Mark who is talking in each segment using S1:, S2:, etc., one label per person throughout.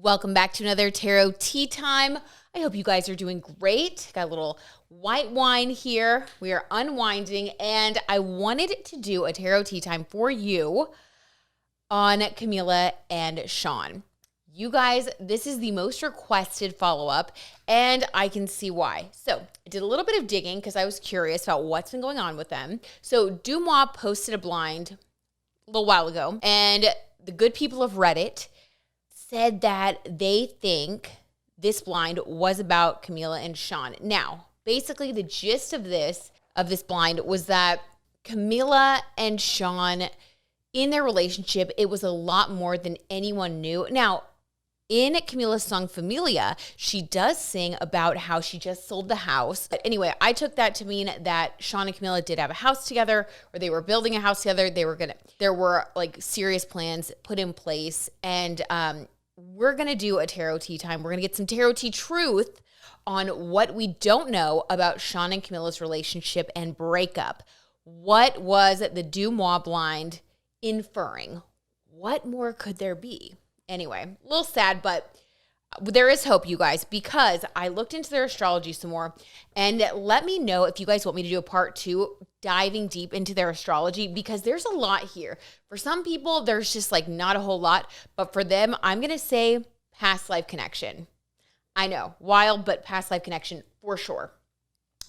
S1: Welcome back to another tarot tea time. I hope you guys are doing great. Got a little white wine here. We are unwinding, and I wanted to do a tarot tea time for you on Camila and Shawn. You guys, this is the most requested follow-up, and I can see why. So I did a little bit of digging because I was curious about what's been going on with them. So Dumois posted a blind a little while ago, and the good people of Reddit said that they think this blind was about Camila and Shawn. Now, basically the gist of this blind was that Camila and Shawn, in their relationship, it was a lot more than anyone knew. Now, in Camila's song Familia, she does sing about how she just sold the house. But anyway, I took that to mean that Shawn and Camila did have a house together, or they were building a house together. There were like serious plans put in place, and we're going to do a tarot tea time. We're going to get some tarot tea truth on what we don't know about Shawn and Camila's relationship and breakup. What was the Dumois blind inferring? What more could there be? Anyway, a little sad, but there is hope, you guys, because I looked into their astrology some more, and let me know if you guys want me to do a part 2 diving deep into their astrology, because there's a lot here. For some people, there's just like not a whole lot, but for them, I'm going to say past life connection. I know, wild, but past life connection for sure,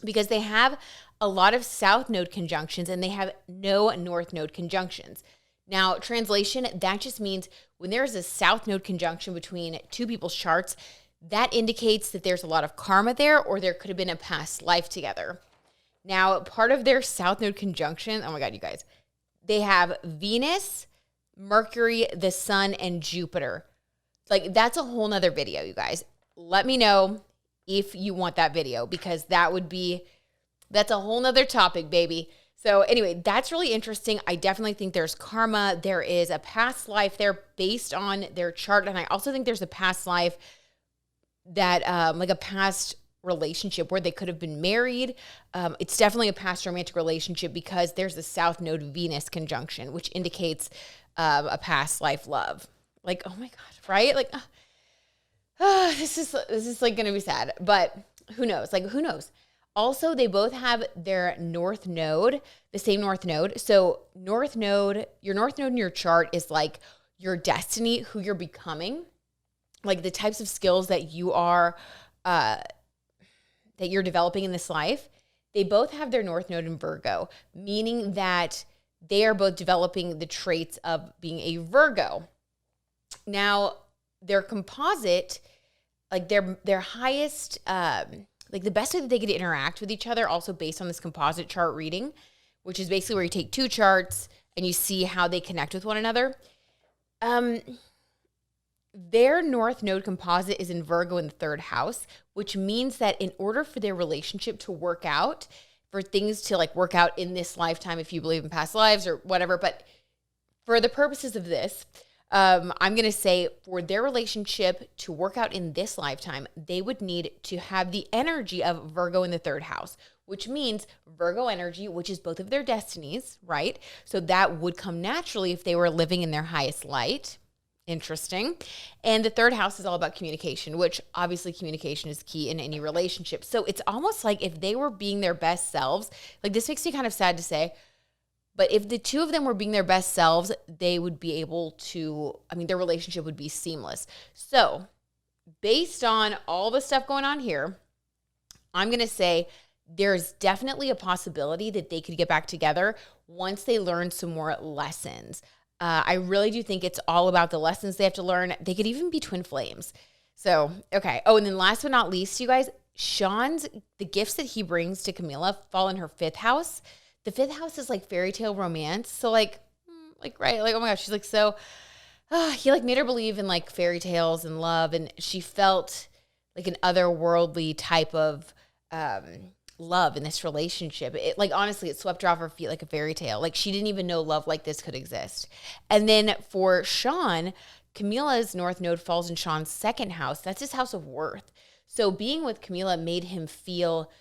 S1: because they have a lot of south node conjunctions and they have no north node conjunctions. Now, translation, that just means when there's a south node conjunction between two people's charts, that indicates that there's a lot of karma there, or there could have been a past life together. Now, part of their south node conjunction, oh my God, you guys, they have Venus, Mercury, the Sun, and Jupiter. Like, that's a whole nother video, you guys. Let me know if you want that video, because that's a whole nother topic, baby. So anyway, that's really interesting. I definitely think there's karma. There is a past life there based on their chart. And I also think there's a past life that, like a past relationship where they could have been married. It's definitely a past romantic relationship because there's a South Node Venus conjunction, which indicates a past life love. Like, oh my God, right? Like, this is like going to be sad, but who knows? Like, who knows? Also, they both have their north node, the same north node. So your north node in your chart is like your destiny, who you're becoming, like the types of skills that you're developing in this life. They both have their north node in Virgo, meaning that they are both developing the traits of being a Virgo. Now, their composite, like their highest, like the best way that they could interact with each other, also based on this composite chart reading, which is basically where you take two charts and you see how they connect with one another. Their north node composite is in Virgo in the 3rd house, which means that in order for their relationship to work out, for things to like work out in this lifetime, if you believe in past lives or whatever, but for the purposes of this, I'm going to say for their relationship to work out in this lifetime, they would need to have the energy of Virgo in the 3rd house, which means Virgo energy, which is both of their destinies, right? So that would come naturally if they were living in their highest light. Interesting. And the 3rd house is all about communication, which obviously communication is key in any relationship. So it's almost like if they were being their best selves, like this makes me kind of sad to say, but if the two of them were being their best selves, they would be able to, their relationship would be seamless. So based on all the stuff going on here, I'm going to say there's definitely a possibility that they could get back together once they learn some more lessons. I really do think it's all about the lessons they have to learn. They could even be twin flames. So, okay. Oh, and then last but not least, you guys, the gifts that he brings to Camila fall in her 5th house. The 5th house is like fairy tale romance. So right, like, oh my gosh, she's like, he like made her believe in like fairy tales and love. And she felt like an otherworldly type of love in this relationship. It like, honestly, it swept her off her feet like a fairy tale. Like she didn't even know love like this could exist. And then for Shawn, Camila's north node falls in Shawn's 2nd house. That's his house of worth. So being with Camila made him feel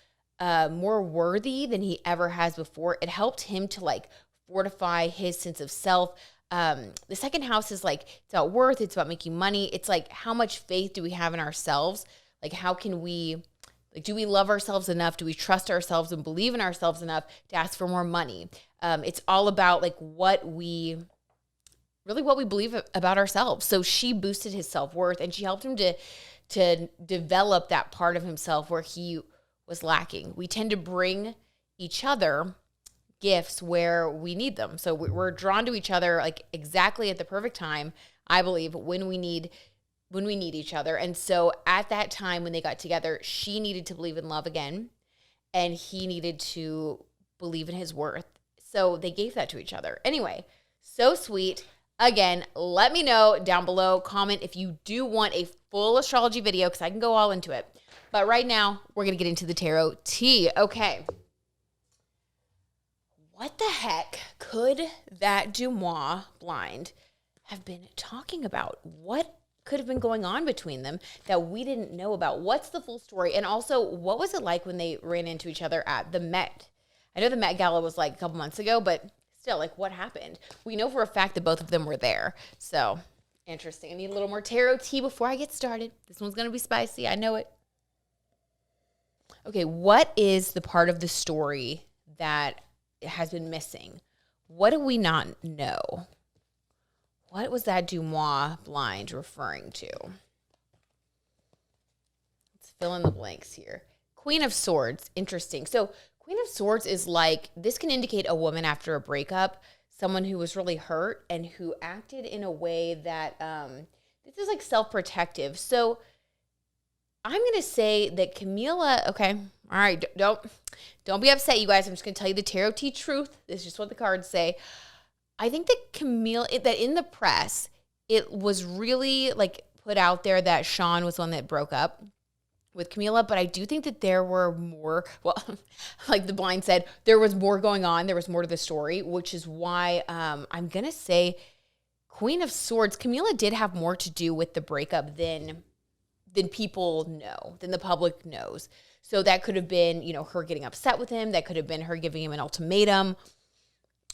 S1: more worthy than he ever has before. It helped him to like fortify his sense of self. The second house is like, it's about worth. It's about making money. It's like, how much faith do we have in ourselves? Like, how can we, like, do we love ourselves enough? Do we trust ourselves and believe in ourselves enough to ask for more money? It's all about like what we believe about ourselves. So she boosted his self-worth, and she helped him to develop that part of himself where he was lacking. We tend to bring each other gifts where we need them. So we're drawn to each other like exactly at the perfect time, I believe, when we need each other. And so at that time when they got together, she needed to believe in love again, and he needed to believe in his worth. So they gave that to each other. Anyway, so sweet. Again, let me know down below. Comment if you do want a full astrology video, because I can go all into it. But right now, we're going to get into the tarot tea. Okay. What the heck could that Dumois blind have been talking about? What could have been going on between them that we didn't know about? What's the full story? And also, what was it like when they ran into each other at the Met? I know the Met Gala was like a couple months ago, but still, like, what happened? We know for a fact that both of them were there. So, interesting. I need a little more tarot tea before I get started. This one's going to be spicy. I know it. Okay, what is the part of the story that has been missing? What do we not know? What was that Dumois blind referring to? Let's fill in the blanks here. Queen of Swords. Interesting. So Queen of Swords is like, this can indicate a woman after a breakup, someone who was really hurt and who acted in a way that, this is like self-protective. So I'm going to say that Camila, okay, all right, don't be upset, you guys. I'm just going to tell you the tarot tea truth. This is just what the cards say. I think that that in the press, it was really like put out there that Shawn was the one that broke up with Camila, but I do think that there were more, well, like the blind said, there was more going on. There was more to the story, which is why I'm going to say Queen of Swords. Camila did have more to do with the breakup than people know, than the public knows. So that could have been, her getting upset with him. That could have been her giving him an ultimatum.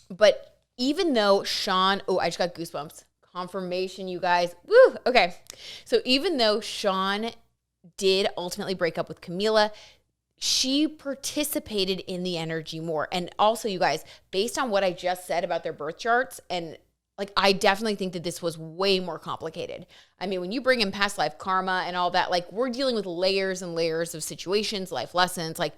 S1: But even though Shawn, I just got goosebumps. Confirmation, you guys. Woo! Okay. So even though Shawn did ultimately break up with Camila, she participated in the energy more. And also, you guys, based on what I just said about their birth charts, and like, I definitely think that this was way more complicated. I mean, when you bring in past life karma and all that, like, we're dealing with layers and layers of situations, life lessons, like,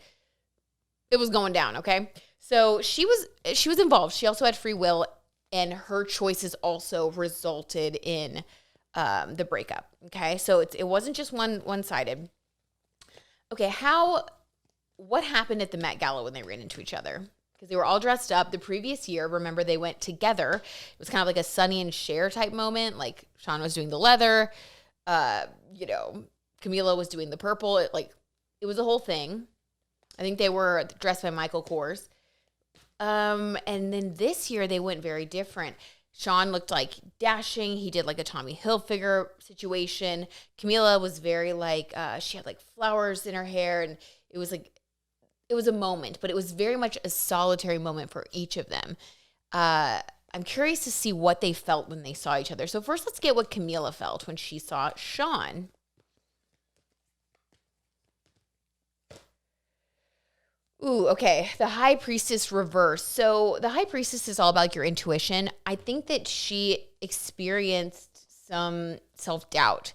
S1: it was going down, okay? So she was involved. She also had free will, and her choices also resulted in the breakup, okay? So it wasn't just one-sided. Okay, what happened at the Met Gala when they ran into each other? Because they were all dressed up the previous year. Remember, they went together. It was kind of like a Sonny and Cher type moment. Like, Shawn was doing the leather. Camila was doing the purple. It was a whole thing. I think they were dressed by Michael Kors. And then this year, they went very different. Shawn looked like dashing. He did like a Tommy Hilfiger situation. Camila was very like, she had like flowers in her hair, and it was a moment, but it was very much a solitary moment for each of them. I'm curious to see what they felt when they saw each other. So first, let's get what Camila felt when she saw Shawn. Ooh, okay. The High Priestess reverse. So the High Priestess is all about your intuition. I think that she experienced some self-doubt.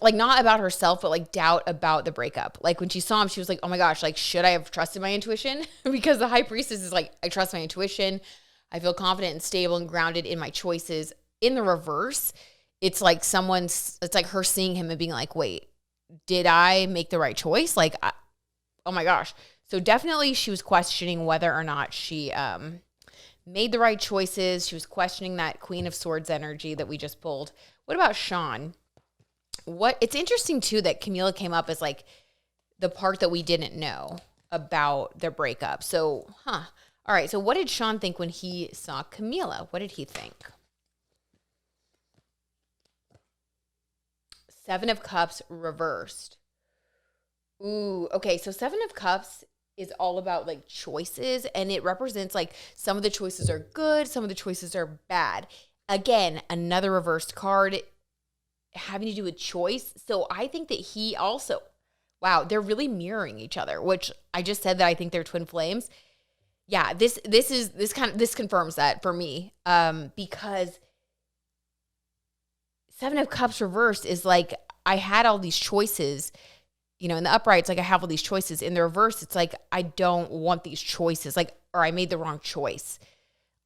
S1: Like, not about herself, but like doubt about the breakup. Like, when she saw him, she was like, oh my gosh, like, should I have trusted my intuition? Because the High Priestess is like, I trust my intuition. I feel confident and stable and grounded in my choices. In the reverse, it's like it's like her seeing him and being like, wait, did I make the right choice? Like, oh my gosh. So definitely she was questioning whether or not she made the right choices. She was questioning that Queen of Swords energy that we just pulled. What about Shawn? It's interesting too that Camila came up as like the part that we didn't know about their breakup. So, all right. So what did Shawn think when he saw Camila? What did he think? Seven of Cups reversed. Ooh, okay. So Seven of Cups is all about like choices, and it represents like some of the choices are good, some of the choices are bad. Again, another reversed card having to do with choice. So I think that he also, wow, they're really mirroring each other, which I just said that I think they're twin flames. Yeah, this confirms that for me. Because Seven of Cups reversed is like, I had all these choices, in the upright, it's like I have all these choices. In the reverse, it's like, I don't want these choices, or I made the wrong choice.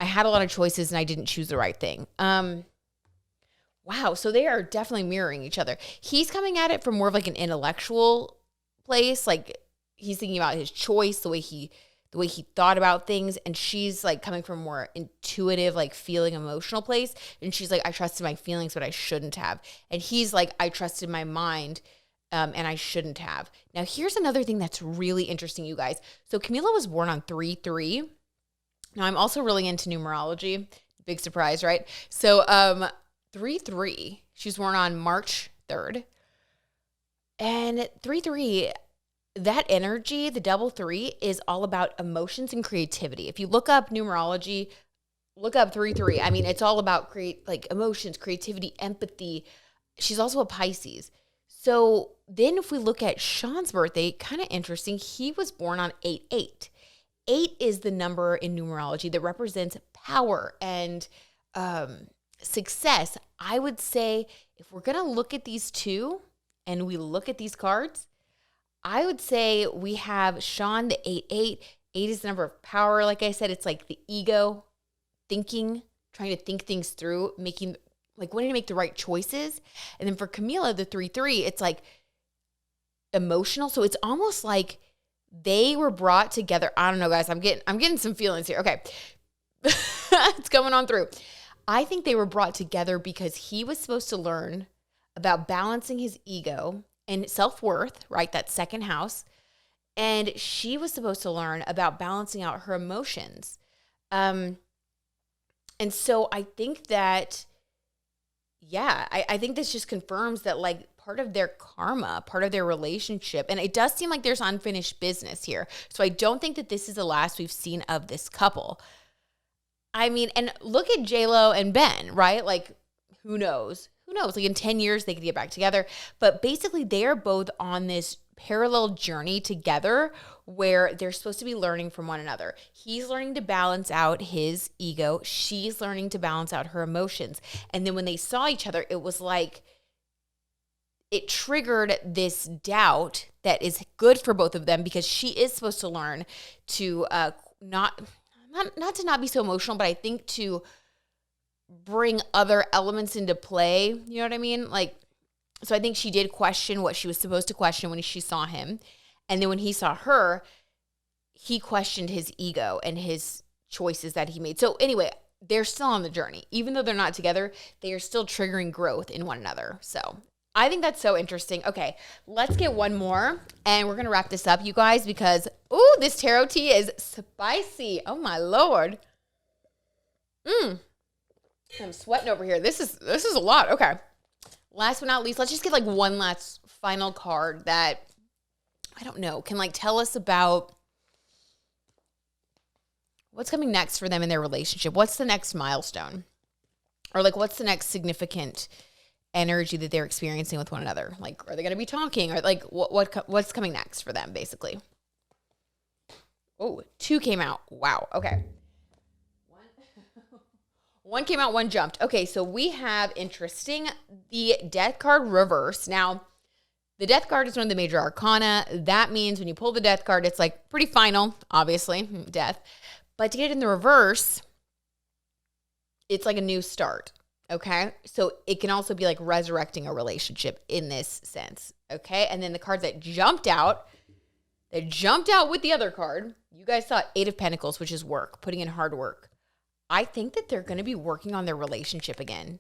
S1: I had a lot of choices and I didn't choose the right thing. Wow, so they are definitely mirroring each other. He's coming at it from more of like an intellectual place, like he's thinking about his choice, the way he thought about things, and she's like coming from more intuitive, like feeling emotional place, and she's like, I trusted my feelings, but I shouldn't have. And he's like, I trusted my mind, and I shouldn't have. Now, here's another thing that's really interesting, you guys. So Camila was born on 3/3. Now, I'm also really into numerology. Big surprise, right? So 3/3, she was born on March 3rd. And 3/3, that energy, the double 3, is all about emotions and creativity. If you look up numerology, look up 3/3. I mean, it's all about emotions, creativity, empathy. She's also a Pisces. So then if we look at Shawn's birthday, kind of interesting. He was born on 8/8. 8 is the number in numerology that represents power and success. I would say if we're going to look at these two and we look at these cards, I would say we have Shawn, the 8/8. 8 is the number of power. Like I said, it's like the ego, thinking, trying to think things through, wanting to make the right choices. And then for Camila, the 3/3, it's like emotional. So it's almost like they were brought together. I don't know, guys. I'm getting some feelings here. Okay. It's coming on through. I think they were brought together because he was supposed to learn about balancing his ego and self-worth, right? That second house. And she was supposed to learn about balancing out her emotions. And so I think that, I think this just confirms that part of their karma, part of their relationship, and it does seem like there's unfinished business here. So I don't think that this is the last we've seen of this couple. I mean, and look at J-Lo and Ben, right? Who knows? In 10 years, they could get back together. But basically, they are both on this parallel journey together where they're supposed to be learning from one another. He's learning to balance out his ego. She's learning to balance out her emotions. And then when they saw each other, it was like it triggered this doubt that is good for both of them because she is supposed to learn to not to not be so emotional, but I think to bring other elements into play. You know what I mean? So I think she did question what she was supposed to question when she saw him. And then when he saw her, he questioned his ego and his choices that he made. So anyway, they're still on the journey. Even though they're not together, they are still triggering growth in one another. So I think that's so interesting. Okay, let's get one more. And we're going to wrap this up, you guys, because, ooh, this tarot tea is spicy. Oh, my Lord. I'm sweating over here. This is a lot. Okay. Last but not least, let's just get one last final card that, I don't know, can tell us about what's coming next for them in their relationship. What's the next milestone? Or what's the next significant energy that they're experiencing with one another? Are they going to be talking? Or what's coming next for them, basically? Oh, 2 came out. Wow. Okay. One came out, one jumped. Okay, so we have interesting the Death card reverse. Now, the Death card is one of the major arcana. That means when you pull the Death card, it's pretty final, obviously, death. But to get it in the reverse, it's a new start, okay? So it can also be resurrecting a relationship in this sense, okay? And then the card that jumped out with the other card, you guys saw 8 of Pentacles, which is work, putting in hard work. I think that they're going to be working on their relationship again.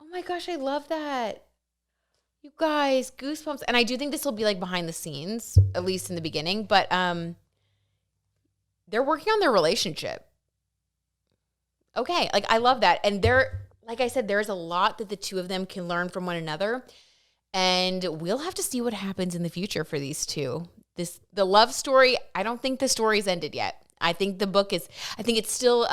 S1: Oh my gosh, I love that. You guys, goosebumps. And I do think this will be behind the scenes, at least in the beginning, but they're working on their relationship. Okay, I love that. And like I said, there's a lot that the two of them can learn from one another. And we'll have to see what happens in the future for these two. The love story, I don't think the story's ended yet. I think it's still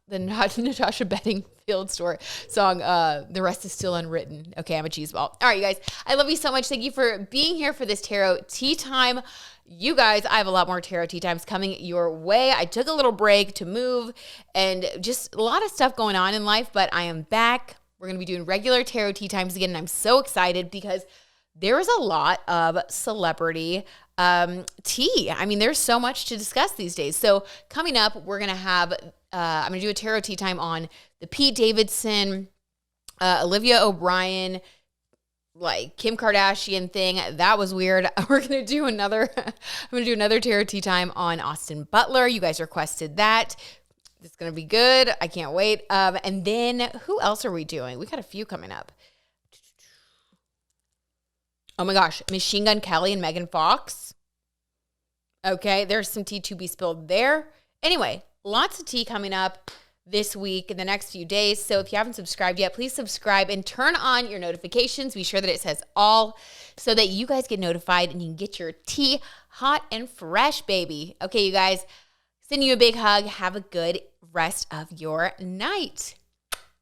S1: the Natasha Betting Field Store song, The Rest is Still Unwritten. Okay, I'm a cheese ball. All right, you guys, I love you so much. Thank you for being here for this tarot tea time. You guys, I have a lot more tarot tea times coming your way. I took a little break to move and just a lot of stuff going on in life, but I am back. We're going to be doing regular tarot tea times again, and I'm so excited because there is a lot of celebrity tea. I mean, there's so much to discuss these days. So coming up, we're going to have, I'm going to do a tarot tea time on the Pete Davidson, Olivia O'Brien, like Kim Kardashian thing. That was weird. We're going to do another, I'm going to do another tarot tea time on Austin Butler. You guys requested that. It's going to be good. I can't wait. And then who else are we doing? We got a few coming up. Oh my gosh, Machine Gun Kelly and Megan Fox. Okay, there's some tea to be spilled there. Anyway, lots of tea coming up this week in the next few days. So if you haven't subscribed yet, please subscribe and turn on your notifications. Be sure that it says all so that you guys get notified and you can get your tea hot and fresh, baby. Okay, you guys, sending you a big hug. Have a good rest of your night.